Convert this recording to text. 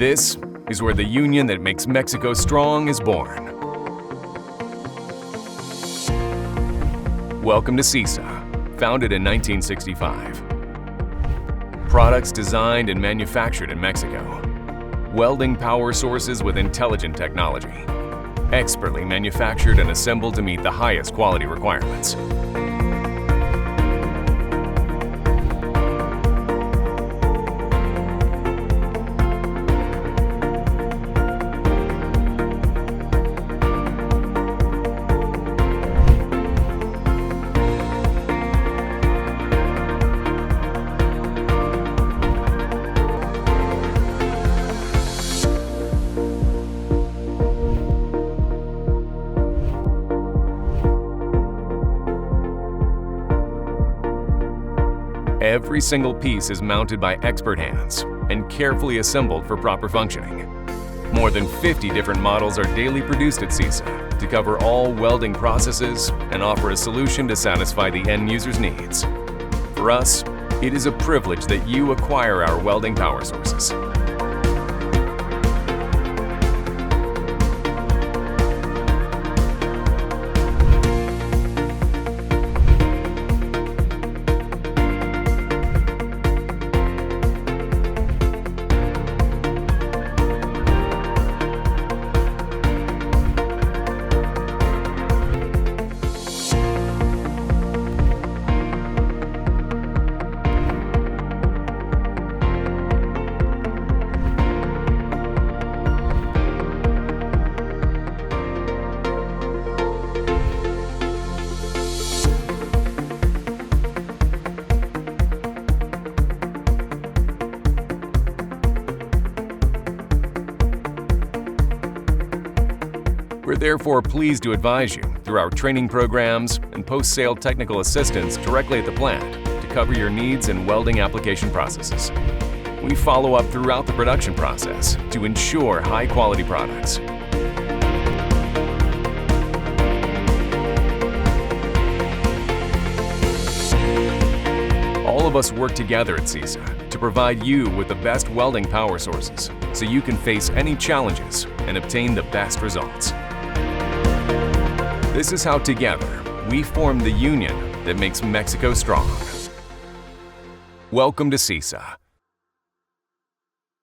This is where the union that makes Mexico strong is born. Welcome to SIISA, founded in 1965. Products designed and manufactured in Mexico. Welding power sources with intelligent technology. Expertly manufactured and assembled to meet the highest quality requirements. Every single piece is mounted by expert hands and carefully assembled for proper functioning. More than 50 different models are daily produced at SIISA to cover all welding processes and offer a solution to satisfy the end user's needs. For us, it is a privilege that you acquire our welding power sources. We're therefore pleased to advise you through our training programs and post-sale technical assistance directly at the plant to cover your needs in welding application processes. We follow up throughout the production process to ensure high-quality products. All of us work together at SIISA to provide you with the best welding power sources so you can face any challenges and obtain the best results. This is how together we form the union that makes Mexico strong. Welcome to SIISA.